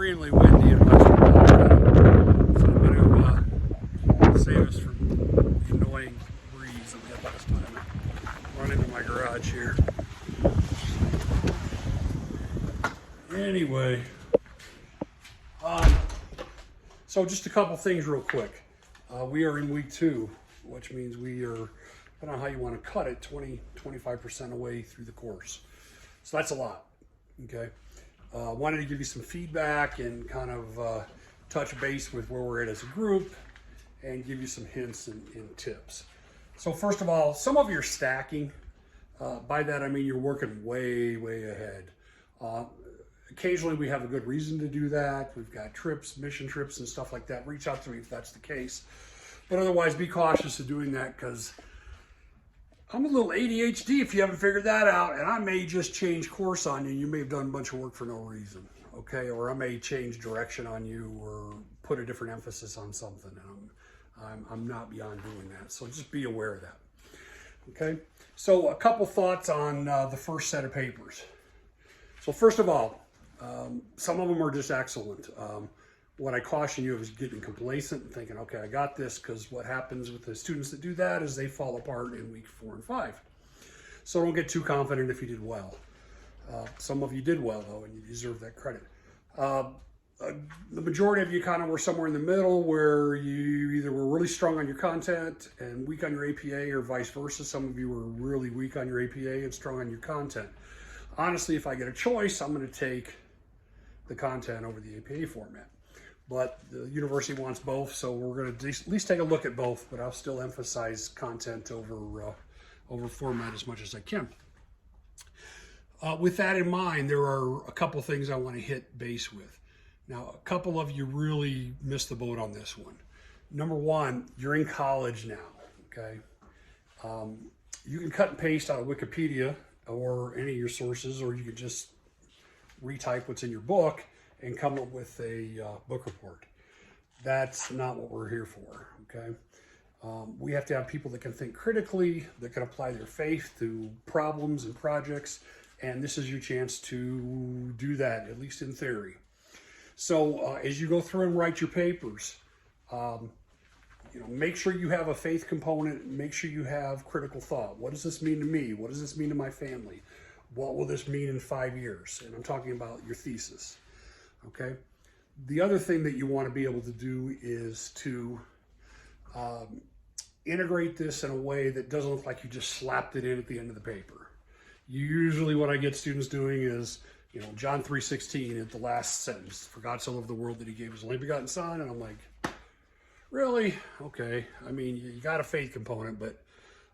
extremely windy in Western Colorado, so I'm going to save us from the annoying breeze that we had last time. Run into my garage here. Anyway, so just a couple things real quick. We are in week 2, which means we are, depending on how you want to cut it, 25% away through the course. So that's a lot, okay? Wanted to give you some feedback and kind of touch base with where we're at as a group and give you some hints and tips. So first of all, some of you are stacking. By that I mean you're working way ahead. Occasionally we have a good reason to do that. We've got trips, mission trips and stuff like that. Reach out to me if that's the case. But otherwise be cautious of doing that, because I'm a little ADHD if you haven't figured that out, and I may just change course on you. You may have done a bunch of work for no reason, okay? Or I may change direction on you or put a different emphasis on something, and I'm not beyond doing that. So just be aware of that, okay? So a couple thoughts on the first set of papers. So first of all, some of them are just excellent. What I caution you is getting complacent and thinking, okay, I got this, because what happens with the students that do that is they fall apart in week 4 and 5. So don't get too confident if you did well. Some of you did well, though, and you deserve that credit. The majority of you kind of were somewhere in the middle, where you either were really strong on your content and weak on your APA, or vice versa. Some of you were really weak on your APA and strong on your content. Honestly, if I get a choice, I'm going to take the content over the APA format. But the university wants both, so we're going to at least take a look at both, but I'll still emphasize content over format as much as I can. With that in mind, there are a couple things I want to hit base with. Now, a couple of you really missed the boat on this one. Number one, you're in college now, okay? You can cut and paste out of Wikipedia or any of your sources, or you can just retype what's in your book and come up with a book report. That's not what we're here for, okay? We have to have people that can think critically, that can apply their faith to problems and projects, and this is your chance to do that, at least in theory. So as you go through and write your papers, make sure you have a faith component, make sure you have critical thought. What does this mean to me? What does this mean to my family? What will this mean in 5 years? And I'm talking about your thesis. Okay. The other thing that you want to be able to do is to integrate this in a way that doesn't look like you just slapped it in at the end of the paper. Usually what I get students doing is, John 3:16 at the last sentence, for God so loved the world that he gave his only begotten son. And I'm like, really? Okay. I mean, you got a faith component, but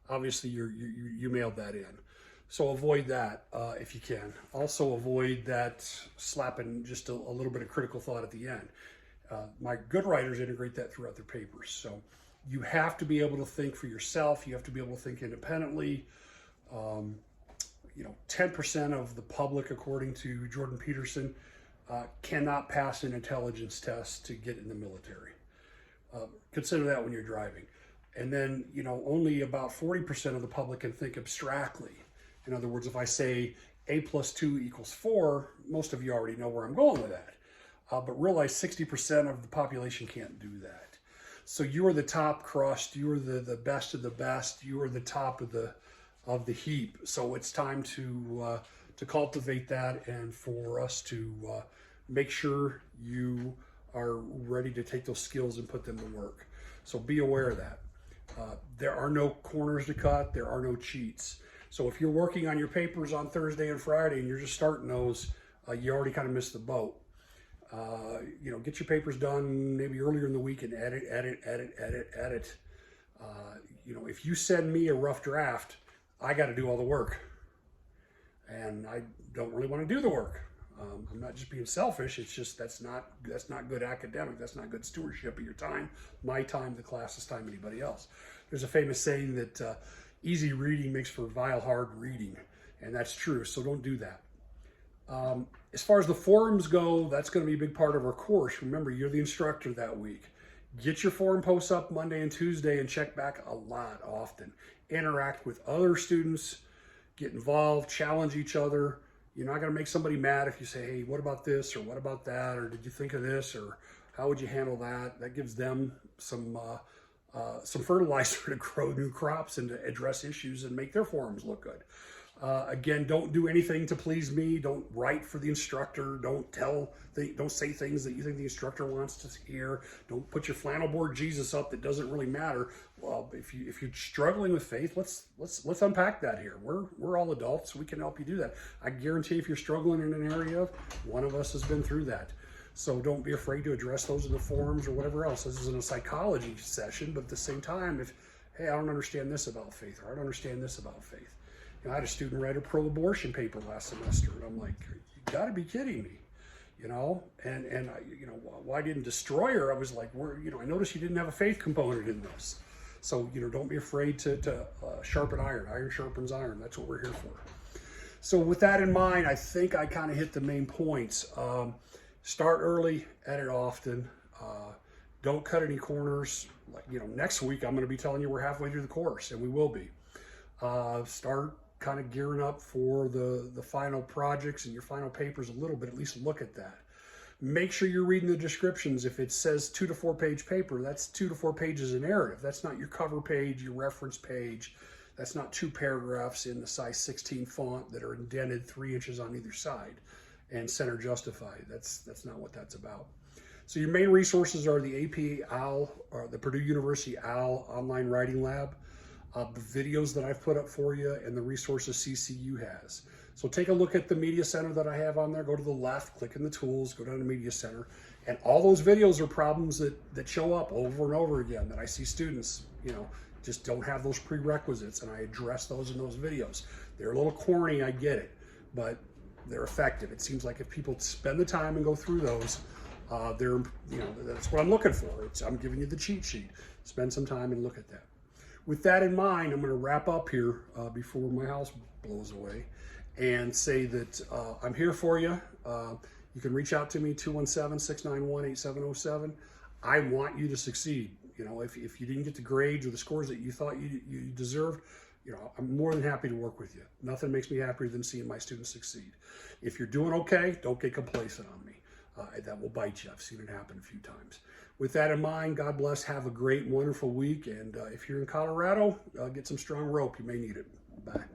obviously you mailed that in. So avoid that if you can. Also avoid that slapping just a little bit of critical thought at the end. My good writers integrate that throughout their papers. So you have to be able to think for yourself. You have to be able to think independently. 10% of the public, according to Jordan Peterson, cannot pass an intelligence test to get in the military. Consider that when you're driving. And then, only about 40% of the public can think abstractly. In other words, if I say A plus 2 equals 4, most of you already know where I'm going with that. But realize 60% of the population can't do that. So you are the top crust. You are the best of the best. You are the top of the heap. So it's time to cultivate that, and for us to make sure you are ready to take those skills and put them to work. So be aware of that. There are no corners to cut. There are no cheats. So if you're working on your papers on Thursday and Friday and you're just starting those, you already kind of missed the boat. Get your papers done maybe earlier in the week and edit. If you send me a rough draft, I got to do all the work. And I don't really want to do the work. I'm not just being selfish. It's just that's not good academic. That's not good stewardship of your time, my time, the class's time, anybody else. There's a famous saying that easy reading makes for vile hard reading, and that's true. So don't do that. As far as the forums go, that's going to be a big part of our course. Remember, you're the instructor that week. Get your forum posts up Monday and Tuesday and check back a lot often. Interact with other students, get involved, challenge each other. You're not going to make somebody mad if you say, hey, what about this, or what about that, or did you think of this, or how would you handle that? That gives them some fertilizer to grow new crops and to address issues and make their forums look good. Again, don't do anything to please me. Don't write for the instructor. Don't say things that you think the instructor wants to hear. Don't put your flannel board Jesus up that doesn't really matter. Well, if you're struggling with faith, let's unpack that here. We're all adults. We can help you do that. I guarantee if you're struggling in an area, one of us has been through that. So don't be afraid to address those in the forums or whatever else. This isn't a psychology session, but at the same time, hey, I don't understand this about faith, or I don't understand this about faith. I had a student write a pro-abortion paper last semester, and I'm like, you got to be kidding me, and I, why didn't destroy her? I was like, I noticed you didn't have a faith component in this. So, don't be afraid to sharpen iron. Iron sharpens iron. That's what we're here for. So with that in mind, I think I kind of hit the main points. Start early, edit often. Don't cut any corners. Next week I'm going to be telling you we're halfway through the course, and we will be. Start kind of gearing up for the final projects and your final papers a little bit. At least look at that. Make sure you're reading the descriptions. If it says 2 to 4 page paper, that's 2 to 4 pages of narrative. That's not your cover page, your reference page. That's not 2 paragraphs in the size 16 font that are indented 3 inches on either side and center justified. That's not what that's about. So your main resources are the AP OWL, or the Purdue University OWL Online Writing Lab, the videos that I've put up for you, and the resources CCU has. So take a look at the Media Center that I have on there. Go to the left, click in the tools, go down to Media Center. And all those videos are problems that show up over and over again that I see students, just don't have those prerequisites, and I address those in those videos. They're a little corny, I get it, but they're effective. It seems like if people spend the time and go through those, that's what I'm looking for. I'm giving you the cheat sheet. Spend some time and look at that. With that in mind, I'm going to wrap up here before my house blows away and say that I'm here for you. You can reach out to me, 217-691-8707. I want you to succeed. If you didn't get the grades or the scores that you thought you deserved, I'm more than happy to work with you. Nothing makes me happier than seeing my students succeed. If you're doing okay, don't get complacent on me. That will bite you. I've seen it happen a few times. With that in mind, God bless. Have a great, wonderful week. And if you're in Colorado, get some strong rope. You may need it. Bye.